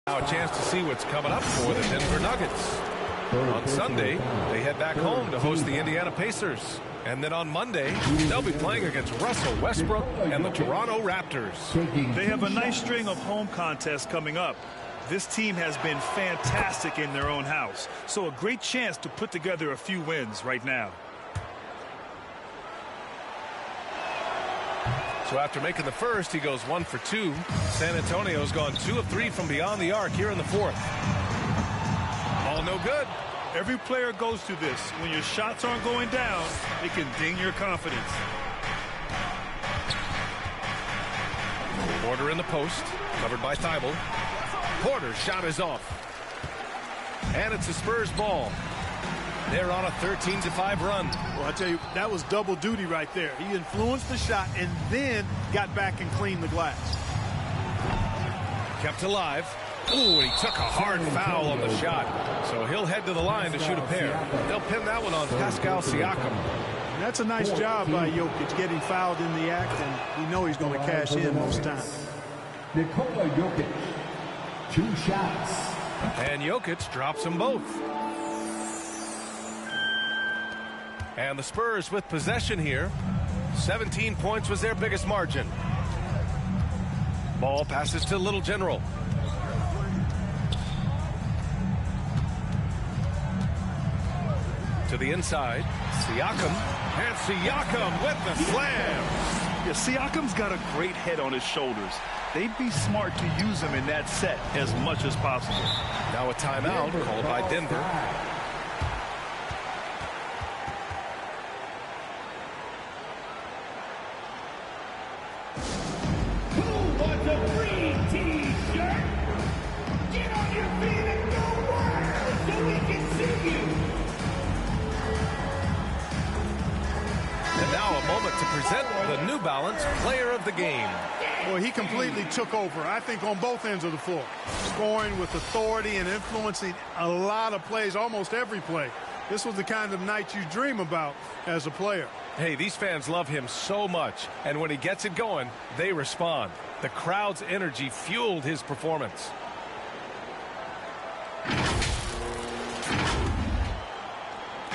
now a chance to see what's coming up for the Denver Nuggets. On Sunday, they head back home to host the Indiana Pacers. And then on Monday, they'll be playing against Russell Westbrook and the Toronto Raptors. They have a nice string of home contests coming up. This team has been fantastic in their own house, so a great chance to put together a few wins right now. So after making the first, he goes 1 for 2. San Antonio's gone 2 of 3 from beyond the arc here in the fourth. All no good. Every player goes through this. When your shots aren't going down, it can ding your confidence. Porter in the post, covered by Thibault. Porter's shot is off. And it's the Spurs ball. They're on a 13-5 run. Well, I tell you, that was double duty right there. He influenced the shot and then got back and cleaned the glass. Kept alive. Ooh, and he took a hard foul on the shot. So he'll head to the line to shoot a pair. They'll pin that one on Pascal Siakam. And that's a nice job by Jokic, getting fouled in the act, and we know he's going to cash in most times. Nikola Jokic, 2 shots. And Jokic drops them both. And the Spurs with possession here. 17 points was their biggest margin. Ball passes to Little General. To the inside. Siakam. And Siakam with the slam. Yeah, Siakam's got a great head on his shoulders. They'd be smart to use him in that set as much as possible. Now a timeout called by Denver. To present the New Balance Player of the Game. Well, he completely took over, I think, on both ends of the floor. Scoring with authority and influencing a lot of plays, almost every play. This was the kind of night you dream about as a player. Hey, these fans love him so much, and when he gets it going, they respond. The crowd's energy fueled his performance.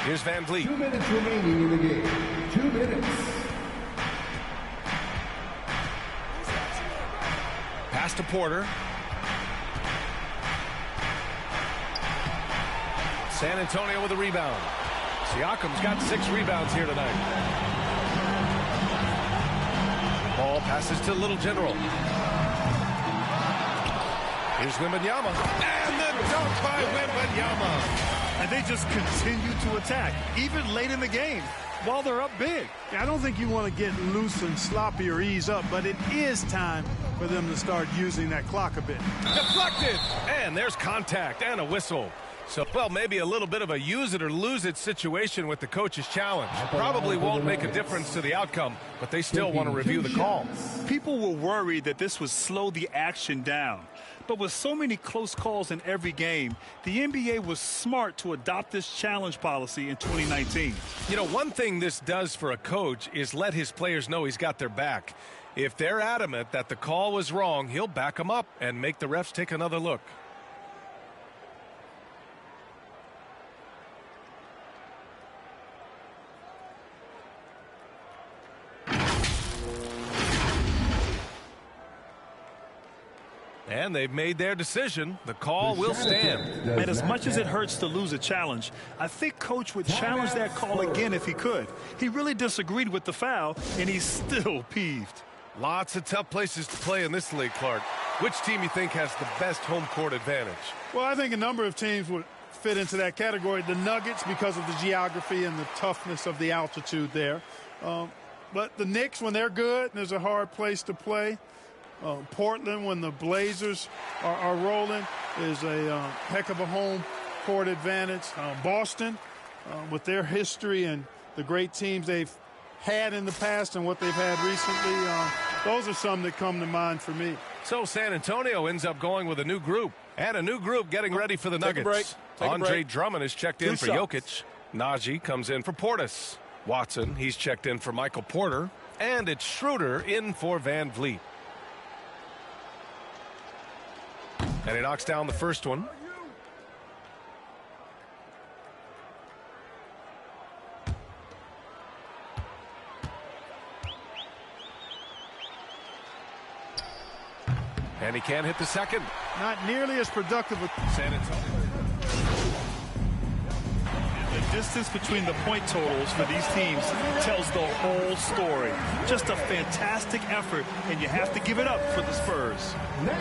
Here's Van Vliet. 2 minutes remaining in the game. 2 minutes. Pass to Porter. San Antonio with a rebound. Siakam's got 6 rebounds here tonight. Ball passes to Little General. Here's Wembanyama. And the dunk by Wembanyama. And they just continue to attack, even late in the game, while they're up big. I don't think you want to get loose and sloppy or ease up, but it is time for them to start using that clock a bit. Deflected. And there's contact and a whistle. So, well, maybe a little bit of a use it or lose it situation with the coach's challenge. Probably won't make a difference to the outcome, but they still want to review the call. People were worried that this would slow the action down. But with so many close calls in every game, the NBA was smart to adopt this challenge policy in 2019. You know, one thing this does for a coach is let his players know he's got their back. If they're adamant that the call was wrong, he'll back them up and make the refs take another look. And they've made their decision. The call will stand. And as much as it hurts to lose a challenge, I think Coach would challenge that call again if he could. He really disagreed with the foul, and he's still peeved. Lots of tough places to play in this league, Clark. Which team you think has the best home court advantage? Well, I think a number of teams would fit into that category. The Nuggets, because of the geography and the toughness of the altitude there. But the Knicks, when they're good, there's a hard place to play. Portland, when the Blazers are rolling, is a heck of a home court advantage. Boston, with their history and the great teams they've had in the past and what they've had recently, those are some that come to mind for me. So San Antonio ends up going with a new group. And a new group getting ready for the Nuggets. Andre Drummond is checked in for Jokic. Najee comes in for Portis. Watson, he's checked in for Michael Porter. And it's Schroeder in for Van Vliet. And he knocks down the first one. And he can't hit the second. Not nearly as productive as San Antonio. The distance between the point totals for these teams tells the whole story. Just a fantastic effort, and you have to give it up for the Spurs.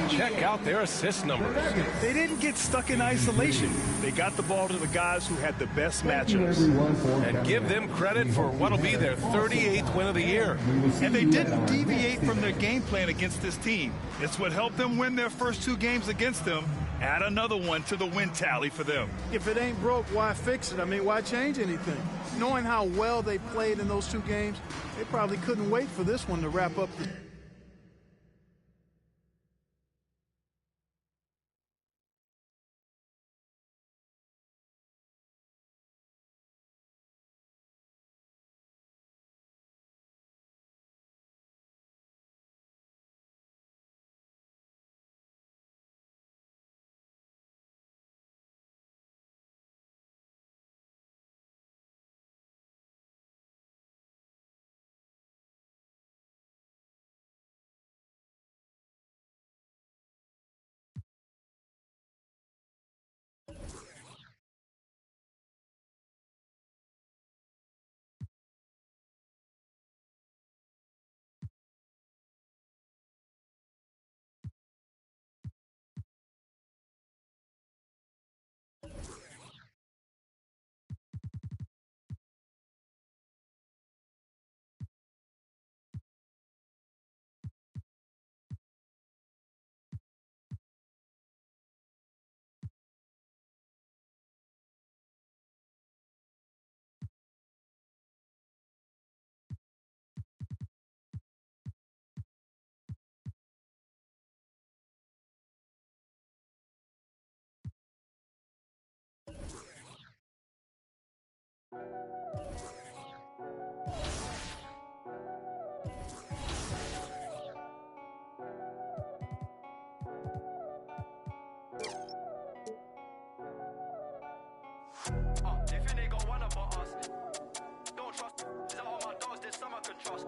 Check out their assist numbers. They didn't get stuck in isolation. They got the ball to the guys who had the best matchups. And give them credit for what'll be their 38th win of the year. And they didn't deviate from their game plan against this team. It's what helped them win their first two games against them. Add another one to the win tally for them. If it ain't broke, why fix it? I mean, why change anything? Knowing how well they played in those two games, they probably couldn't wait for this one to wrap up the They think they got one about us. Don't trust. Is that all my dogs did? Some I can trust.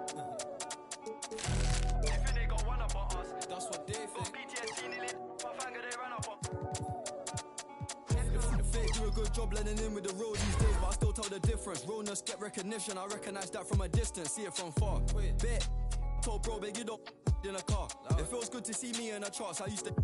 They think they got one about us. That's what they think. BTS nearly. My finger they ran up on. The fake do a good job blending in with the road these days, but I still tell the difference. Realness get recognition. I recognize that from a distance. See it from far. Bet. Told bro, big you don't in a car. It feels good to see me in the charts. I used to.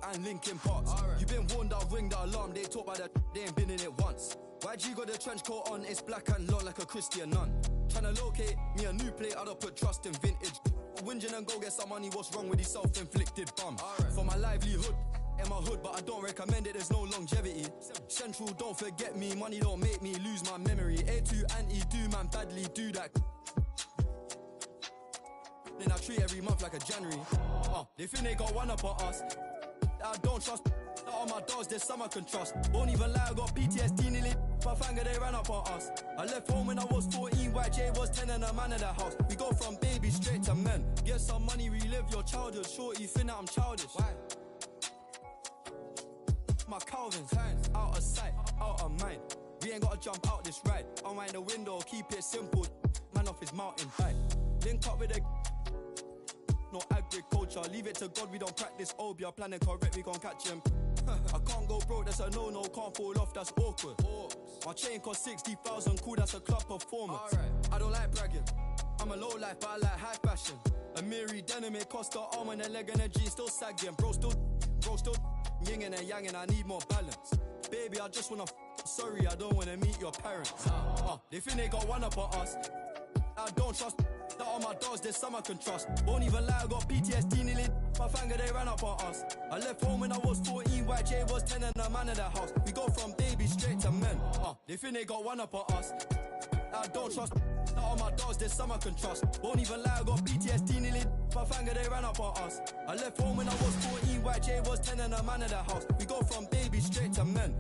and Linkin Parks. You been warned, I'll ring the alarm. They talk about that, they ain't been in it once. YG got the trench coat on, it's black and long like a Christian nun. Tryna locate me a new plate, I don't put trust in vintage. Whinging and go get some money, what's wrong with these self-inflicted bums? For my livelihood, in my hood, but I don't recommend it, there's no longevity. Central, don't forget me, money don't make me lose my memory. A2 anti, do man badly, do that. Then I treat every month like a January. They think they got one up on us. I don't trust. All my dogs, there's some I can trust. Won't even lie, I got PTSD nearly. My finger, they ran up on us. I left home when I was 14, YJ was 10 and a man in the house. We go from babies straight to men. Get some money, relive your childhood. Shorty, think that I'm childish. Why? My Calvin's out of sight, out of mind. We ain't gotta jump out this ride. Unwind the window, keep it simple. Man off his mountain bike. Link up with a no agriculture, leave it to God, we don't practice obia. Planning correct, we gon' catch him. I can't go broke, that's a no-no, can't fall off, that's awkward. My chain cost 60,000, cool, that's a club performance. I don't like bragging, I'm a low life, but I like high fashion. A Miri denim, it cost the arm and a leg and a G, still sagging. Bro still yin and yang and I need more balance. Baby, I just wanna sorry, I don't wanna meet your parents. They think they got one up on us. I don't trust that all my dogs, there's some I can trust. Won't even lie, I got PTSD nearly. My finger, they ran up on us. I left home when I was 14, YJ was 10 and a man in the house. We go from babies straight to men. They think they got one up on us. I don't trust that all my dogs, there's some I can trust. Won't even lie, I got PTSD nearly. My finger, they ran up on us. I left home when I was 14, YJ was 10 and a man in the house. We go from babies straight to men.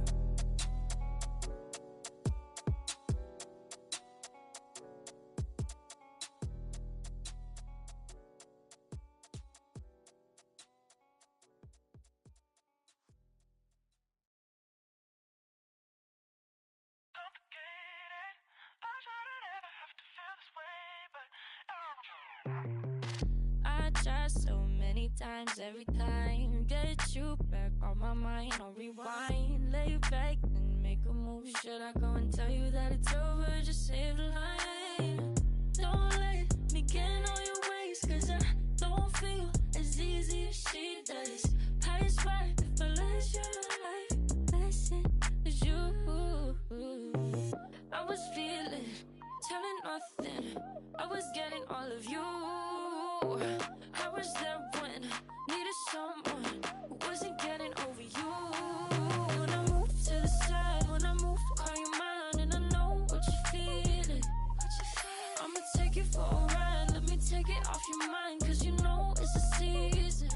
I tried so many times, every time get you back on my mind. I'll rewind, lay back and make a move. Should I go and tell you that it's over? Just save the line. Don't let me get on your ways, cause I don't feel as easy as she does. Pass by if I let your life lesson is you. I was feeling, telling nothing. I was getting all of you. I was there when needed someone who wasn't getting over you. When I move to the side, when I move, call you mine, and I know what you're feeling. I'ma take you for a ride, let me take it off your mind, cause you know it's a season.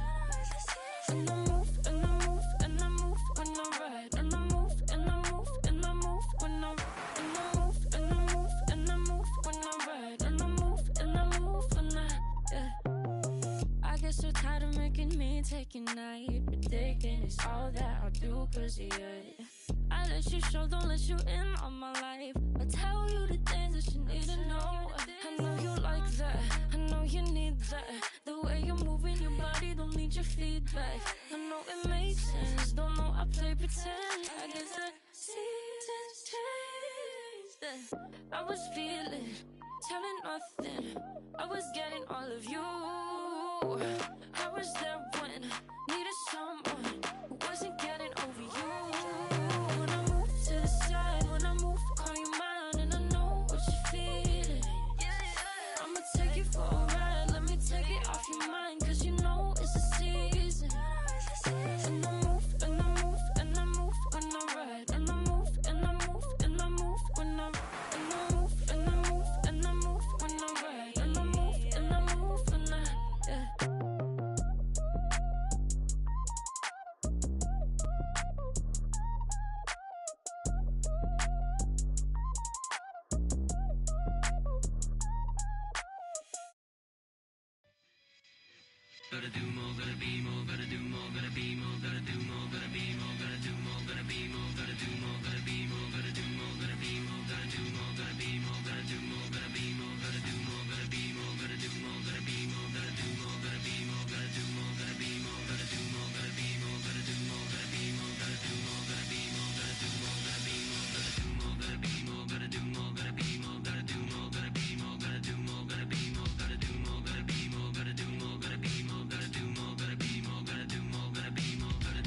And I move, and I move, and I move when I ride, and I move, and I move, and I move when I ride, and I move, and I move, and I move when I ride, and I move, and I move when I get so tired of making me take a night, predicting it's all that I'll do cause of you. I let you show, don't let you in on my life. I tell you the things that you need to know. I know you like that, I know you need that. The way you're moving your body, don't need your feedback. I know it makes sense, don't know I play pretend. I guess the seasons changed. I was feeling, telling nothing. I was getting all of you. I was there when needed someone who wasn't getting over you. When I move to the side, when I move, call you mine, and I know what you're feeling. I'ma take you for a ride, let me take it off your mind, cause you know it's a season. And I move, and I move, and I move when I ride, and I move, and I move, and I move when I ride, and I move, and I move, and I move when I ride, and I move, and I move when I, yeah. Gotta do more, gotta be more, gotta do more, gotta be more, gotta do more, gotta be more, gotta do more, gotta be more, gotta do more, gotta be more, gotta do more, gotta be more, gotta do more, gotta be more, gotta do more, gotta be more, gotta do more, gotta be more, gotta do more, gotta be more, gotta do more, gotta be more, gotta do more, gotta be more, gotta do more, gotta be more, gotta do more, gotta be more, gotta do more, gotta be more, gotta do more, gotta be more, gotta do more, gotta do more, gotta be more, gotta do more, gotta be more, gotta do more, gotta be more, gotta do more, gotta be more, gotta do more, gotta be more, gotta do more, gotta be more, gotta do more, gotta do more, gotta be more, gotta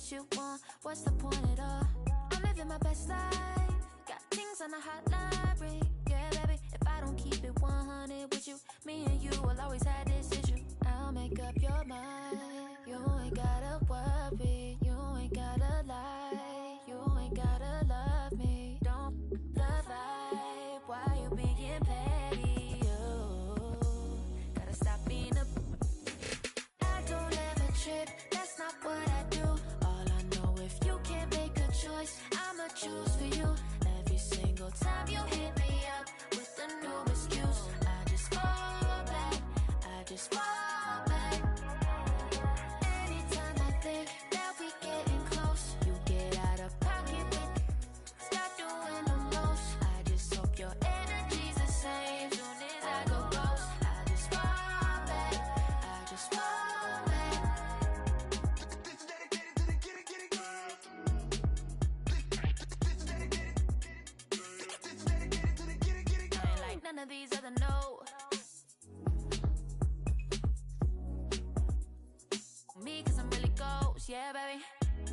what you want. What's the point at all? I'm living my best life. Got things on the hotline. Yeah, baby, if I don't keep it 100 with you, me and you will always have this issue. I'll make up your mind. You ain't gotta worry. You ain't gotta lie. You ain't gotta love me. Don't the vibe. Why you being petty? You gotta stop being a. I don't ever trip. That's not what I do. All I know, if you can't make a choice, I'ma choose for you. Every single time you hit me up with a new excuse, I just fall back. I just fall back. Anytime I think that we getting close, you get out of pocket with. Stop doing the most. I just hope your energy's the same. Soon as I go ghost, I just fall back. I just fall back. I ain't like none of these other no. Me, cause I'm really ghost, yeah, baby.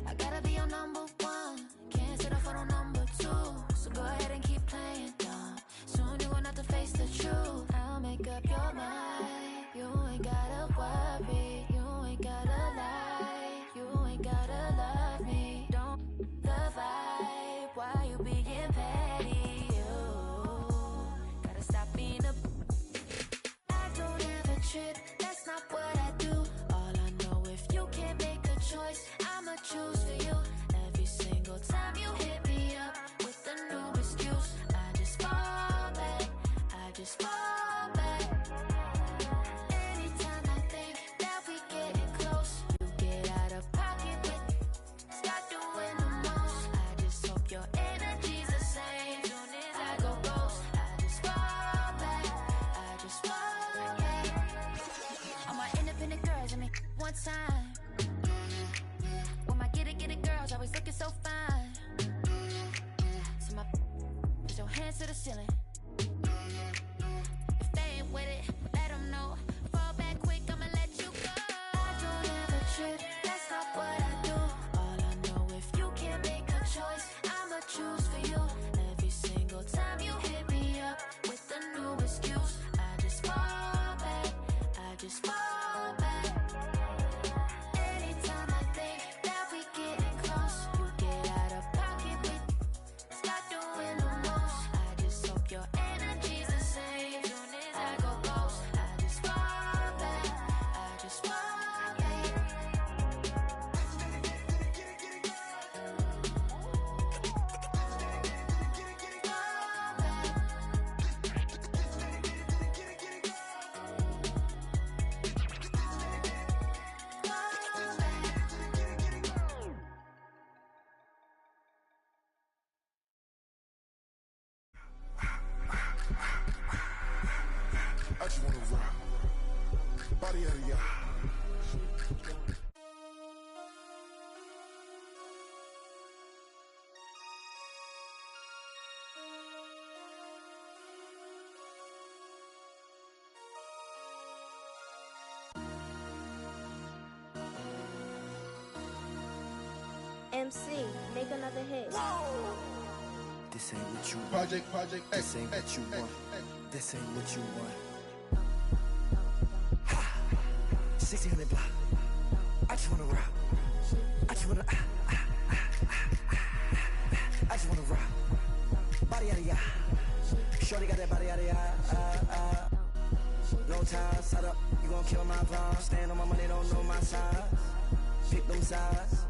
I gotta be your number one. Can't settle for no number two. So go ahead and keep playing dumb. Soon you're gonna have to face the truth. I'll make up your mind. You ain't gotta worry. You ain't gotta lie. You ain't gotta love me. Don't the vibe. Why you being petty? You gotta stop being a. I don't ever trip. That's not what I do. All I know, if you can't make a choice, I'ma choose for you. Every single time you hit me up with a new excuse, I just fall back. I just fall back. Anytime I think that we getting close, you get out of pocket with. Stop doing the most. I just hope your energy's the same. Soon as I go ghost, I just fall back. I just fall back. All my independent girls, I mean, one time. When my get it girls always looking so fine. So my put your hands to the ceiling. If they ain't with it, let them know. Fall back quick, I'ma let you go. I don't ever trip, that's not what I do. All I know, if you can't make a choice, I'ma choose for you. Every single time you hit me up with a new excuse, I just fall back. I just fall back. Anytime I think that we getting close, you get out of pocket with. Stop doing the most. I just hope your energy's the same. Soon as I go ghost, I just fall back. I just fall back. I just wanna rock. Body out of ya. MC, make another hit. This ain't what you want. Project, This ain't what you want. This ain't what you want. 1600 block. I just wanna rock. I just wanna. I just wanna rock. Body out of ya. Shorty got that body out of ya. Long time, set up. You gon' kill my vibe. Stand on my money, don't know my size. Pick them sides.